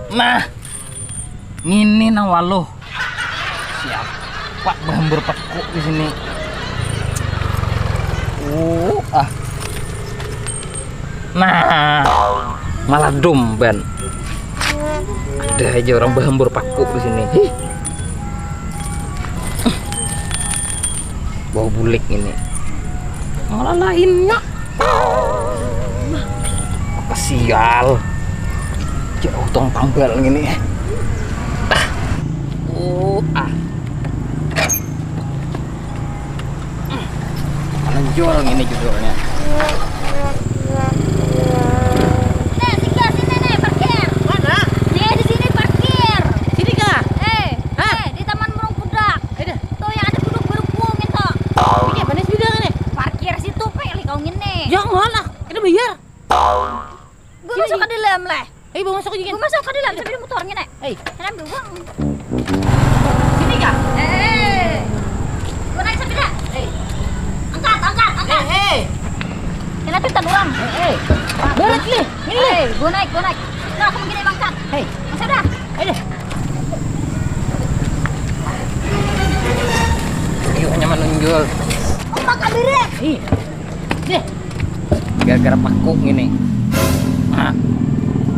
Nah, ini nawalo. Siap, Pak berhambur peku di sini. Nah, malah domban. Ada aja orang berhambur paku di sini. Bau bulik ini. Malah lainnya. Apa sial? Jauh tong tambal gini. Menonjol ini judulnya. Sini nih parkir. Mana? Nih di sini parkir. Sini kah? Di Taman Burung Pudak. Tuh yang ada duduk berhubung itu. Ini apa nih bidang ini? Parkir situ pe kau ngene. Jangan lah, kita bayar. Gue masuk ke dalam lah. Bawa masuk aja Gue masuk ke dalam sambil motor ngene. Kan ambil uang. Sini kah? Gue naik sepeda. Angkat. Ini tuh uang. Berat nih. Ini. Gue naik. Nah, aku begini bangkat. Masuk dah. Yuk hanya menonjol. Ombak kabirek. Deh. Gara-gara paku gini.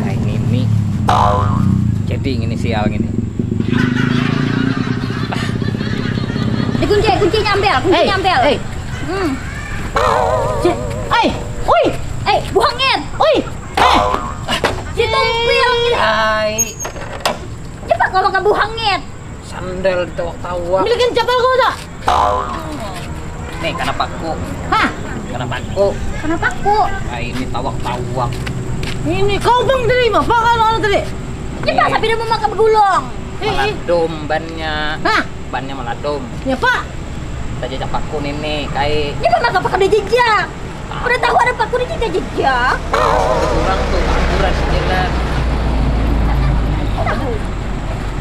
Kayak ini. Jadi ini sial gini. Kuncinya ambil. Buangin. Si tumpil gini. Cepat kalau nggak buangin. Sandal ditawak-tawak. Milikin capel kau tak? Nih karena paku. Kenapa aku? Nah ini tawak-tawak. Ini kau bang dari mana? Pak kalau tadi. Cepat sampai dia mau makan begulung. Meladom bannya. Bannya meladom. Ya Pak. Kita jejak paku nih kayak. Cepat makan pakai dia jejak. Udah tahu ada paku di jejak. Kurang tuh akuran di jalan.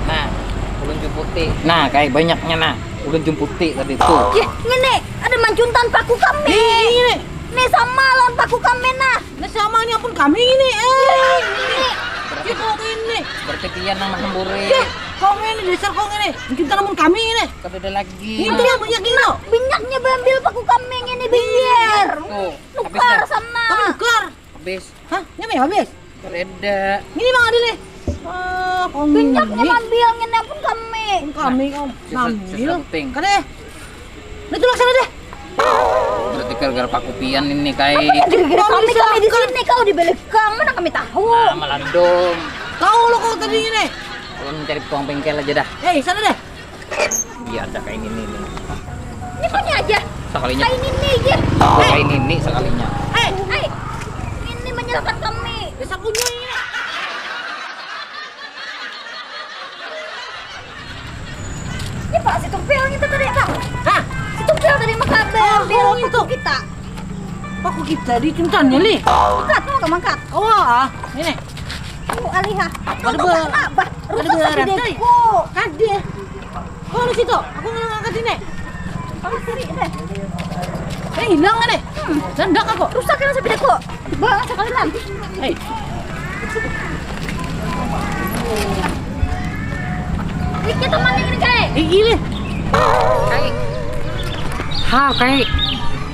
Nah, ulun putih. Nah, kayak banyaknya nah. Ulun putih tadi tuh. Ngene, ada mancuntan paku kami. Ini. Nih sama lawan paku kami nah. Nah sama ini pun kami ini. Ini. Kau ini. Berarti dia nama hambure. Kau ini dasar kau ini. Mungkin tanaman kami ini. Beda lagi. Itu yang banyak ini. Minyaknya ambil paku kami ini biar. Tuh, Nukar sana. Kami nukar. Habis. Nyampe habis. Beda. Ini bang Adil nih. Kau Minyaknya ambil ngene pun kami. Kami kau ngambil. Penting. Kade. Nah itu laksana deh. Berarti gara-gara paku pian ini kayak. Gara-gara kami di sini kau di belakang mana kami tahu. Nah, meladom. Tahu lo kau tadi ini. Kalau mencari tukang bengkel aja dah. Sana deh. Iya ada kayak gini nih. Ini punya aja. Sekalinya. Kayak ini ya. Kayak ini sekalinya. Ini menyelamatkan kami. Bisa punya ini. Ya Pak, si tumpil itu tadi Pak. Si tumpil tadi makan ambil itu. paku kita. Paku kita di cintanya li. Angkat, mau nggak mangkat? Ini. Alihah. Ada ber. Rusak sapi deku. Kade. Kau di situ. Aku ngangkat ini. Hilang kan nih? Dandak aku. Rusak kan sapi deku. Bang, sekalian. Ini teman yang ini kayak. Ini. Kayak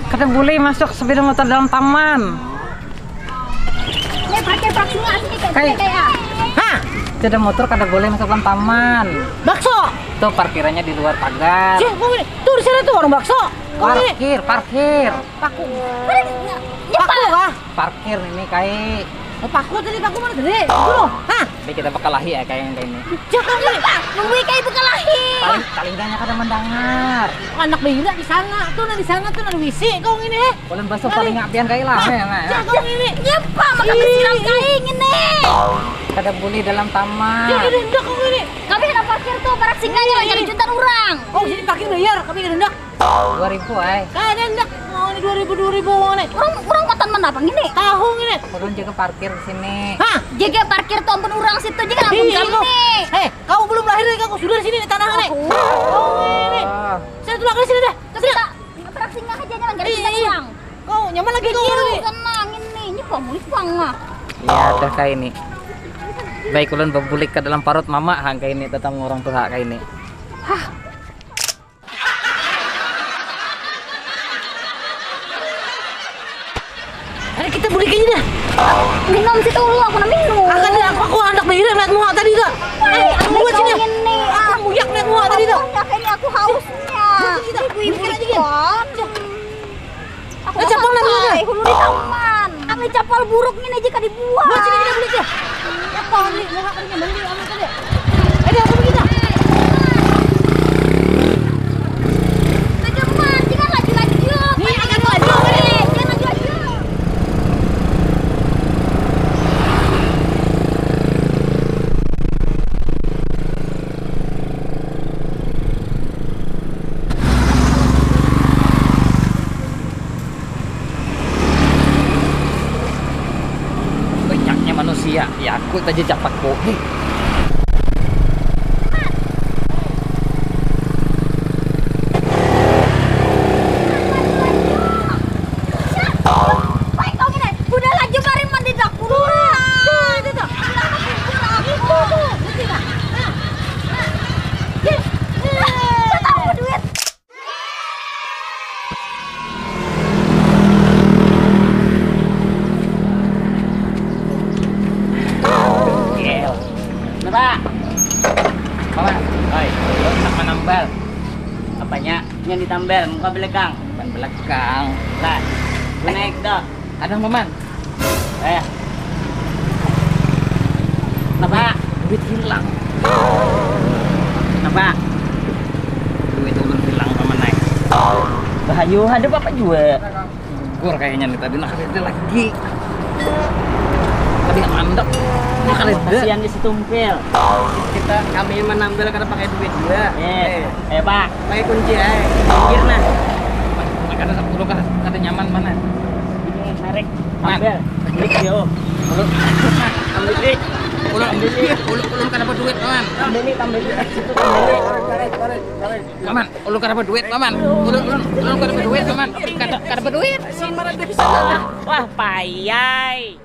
kata boleh masuk sepeda motor dalam taman. Ini pakai vaksinasi sini kayak. Sepeda motor kada boleh masuk dalam taman. Bakso. Tuh parkirannya di luar pagar. Tuh di sana tuh warung bakso. Parkir. Paku. Paku kah? Parkir ini kayak. Paku tadi paku mana tadi? Dulu. Ini kita bakal lahi ya kayak yang ini. Jangan nih. Nungguin kayak bekalahi. Talinganya kada mendangan. benar. Anak bayinya di sana tuh, di sana tuh ada WC. Kau ini Ulun basuh paling ngapian kayak lah. Ya kau ini. Ya pak, maka kesiram kain ini. Kada boleh dalam taman. Ya rendah kau ini. Kami hendak parkir tuh, barak singanya jadi jutaan orang. Kau sini parkir bayar, kami rendah. 2000 ay. Kan rendah. Mau ini 2000 nih. Orang matan mana apa ini? Tahu ini. Ulun juga parkir di sini. Hah? Jaga parkir tuh ampun orang situ jaga ampun Iya, kami kau. nih. Kau belum lahir kau sudah di sini di tanah nih. Kau ini. Oh. Saya tulang ke sini dah. Tapi tak barak singa aja jangan jadi jutaan orang. Kau nyaman lagi kau Kecil ini. tenang ini, ini kok mulai mah. Ya ada kayak ini. Baik ulun berbulik ke dalam parut mama hang kayak ini tetap orang tua kayak ini. Ayo kita balik aja dah. Minum situ dulu aku nak minum. Akan aku anak bayi lihat muak tadi dah. Buat sini. Ini Aku muyak lihat muak tadi dah. kayaknya aku hausnya. Ibu-ibu Bukan aja, kan. Aku capal lagi dah. hulu di taman. Kami capal buruk ini jika dibuat. Buat sini kita balik ya. Ya kau ni muak tadi mandi aman tadi. Ayo aku kita. Teman, jangan laju-laju. Ni akan laju ni. Jangan laju-laju. Banyaknya manusia. Ya aku tadi capak kopi. Baik kau gini. Udah laju mari mandi dapur. Itu tuh. Itu tuh. Saya tahu duit. Gel. Kenapa? Mama, oi, ulun nak menambal. Apanya? Yang ditambal, muka belakang. Ban belakang. Lah, gue naik dah. Ada paman. Eh. Kenapa? Duit hilang. Kenapa? Duit ulun hilang paman naik. Bahayu, ada apa juga? Gugur kayaknya nih tadi nak ada lagi. Tadi mandek. Nak ada. Kasihan di tumpil. Kami menambal karena pakai duit juga. Pak. Pakai kunci ay. Pinggir nah. Kada 10 kada nyaman mana. Ini narik. Man. Ambil. Klik yo. Ambil klik. Ulun kada dapat duit, paman. Ambil ini, tambah ini. Situ tambah ini. Paman, ulun kada dapat duit, paman. Ulun kada dapat duit, paman. Kada dapat duit. Wah, payai.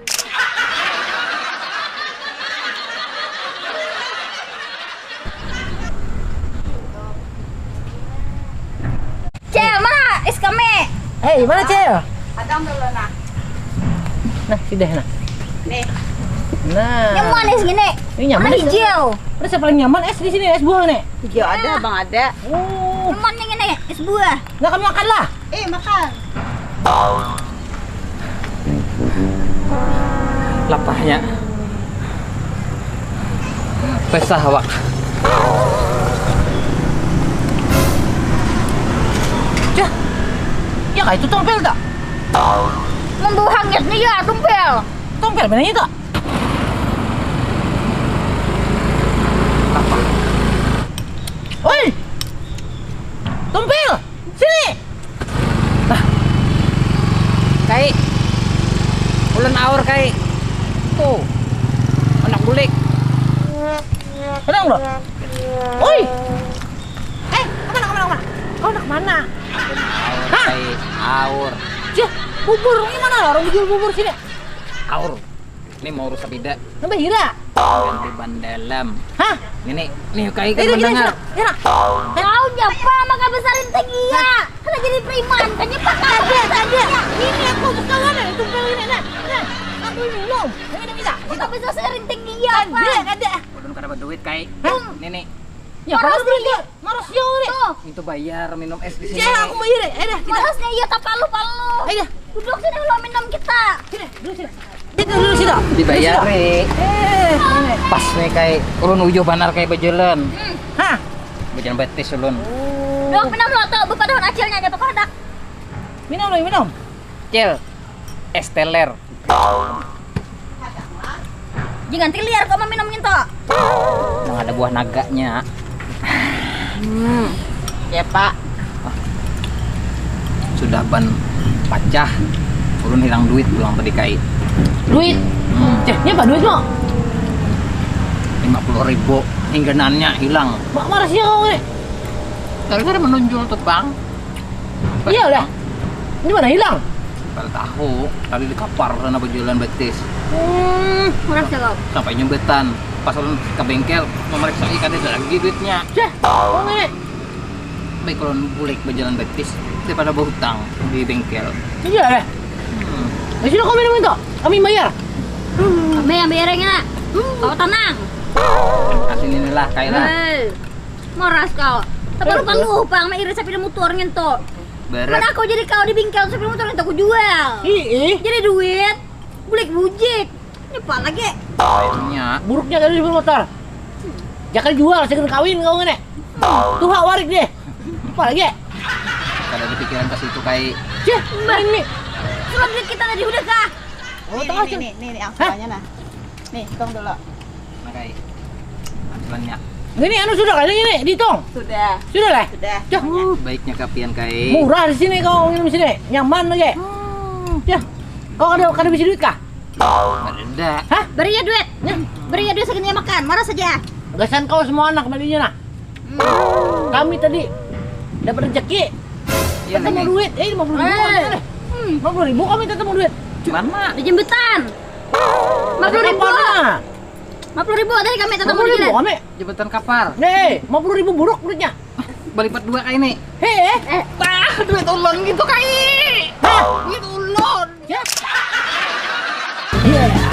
Cel, mana is kami? Hei, mana Cel? Ada dulu nah. Nah, sudah nah. Nih. Nah. Yang manis gini. Ini nyaman Mana es. hijau? Ada siapa paling nyaman es di sini, es buah nih. Hijau ada, Bang, ada. Oh, Yang mana yang ini? Es buah. nggak akan makan lah. Makan. Lapahnya. Pesah awak. Cah. Ya kayak itu tompel tak? Membuang nih ya, tumpel. Tompel benarnya tak? Lapah. Oi! Tompel! Sini! Kai. Ulun aur kai. Tuh. Anak bulik. Kenang bro? Oi! Kemana? Kau nak mana? Aur kai. Aur. Cih, bubur ini mana? Orang jual bubur sini. Aur. Ini mau rusak tidak? Nambah hira. Ganti ban dalam. Hah? Nih kai kan Ini mendengar. Hira. Kau nyapa maka besarin tinggi ya. Karena jadi preman, kan nyepak Ada. Ini aku bukan mana? Tompel ini nah. Nah, aku minum. Ini bisa. Kita bisa sering tinggi ya, Ada. Ulun kada dapat duit kai. Hah? Nih. Ya, harus beli. Harus yo ni. Tuh, Itu bayar minum es di sini. Cih, aku bayar. Dah, kita. marasnya iya tak palu-palu. Ayo, Duduk sini lo minum kita. sini, dulu sini. Dulu sini. Dibayar nih. Ini. Pas nih kai ulun ujo banar kai bejelan. Hah? Bejelan betis ulun. Dok, minum lo tuh, buka daun acilnya aja pakai hendak. Minum lagi, minum. Cil. Esteller. Jangan liar kau mau minum gitu. Yang ada buah naganya. Ya, Pak. Sudah ban pecah. Ulun hilang duit pulang tadi kai. Duit. Ceh, ini apa duit mo? 50.000 hingga nannya hilang. Mak marah sih kau ini. Gara-gara menonjol tuh bang. Iya udah. Ini mana hilang? Pada tahu tadi di kapar sana berjalan betis. Merasa kau. Sampai nyembetan. Pas ulun ke bengkel memeriksa ikan ada lagi duitnya. Ceh, kau ini. Baik kalau bulik berjalan betis daripada berhutang di bengkel. Iya deh. Di sini kau minum itu. Kami bayar. Kami yang bayarnya. Kau tenang. Kasih inilah kayak lah. Moras kau. Tapi lu kan lupa sama iris sepeda motornya tuh. Beres. Mana aku jadi kau di bengkel sepeda motor yang aku jual. Ih, Jadi duit. Bulik bujik. Ini apa lagi? Kayaknya buruknya dari sepeda motor. Jangan jual, segera kawin kau ini. Tuh hak warik deh. Apa lagi? kada ada pikiran ke situ kayak Ceh, ini. Surat duit kita tadi udah kah? Oh, tengah sih. Nih, angsurannya nah. Nih, hitung dulu. nah kayak aturannya Ini anu sudah kali ini dihitung. Sudah. Sudah lah. Sudah. Ceh, baiknya kapian kayak murah di sini kau minum di sini. Nyaman lagi. Ceh, kau kada bisa duit kah? ada Hah? Beri ya duit. Beri ya duit segini makan. Marah saja. Gasan kau semua anak balinya nah. Kami tadi dapat rezeki. iya Ketemu lagi duit. 50.000 kami ketemu duit. mana Di jembetan. 50.000. 50.000 dari kami tetap mau 50.000 jalan. kami. jembatan kapar Nih, 50.000 buruk duitnya. balik 2 kayak ini Heh. duit ulun gitu kayak Hah? duit ulun Ya. Iya.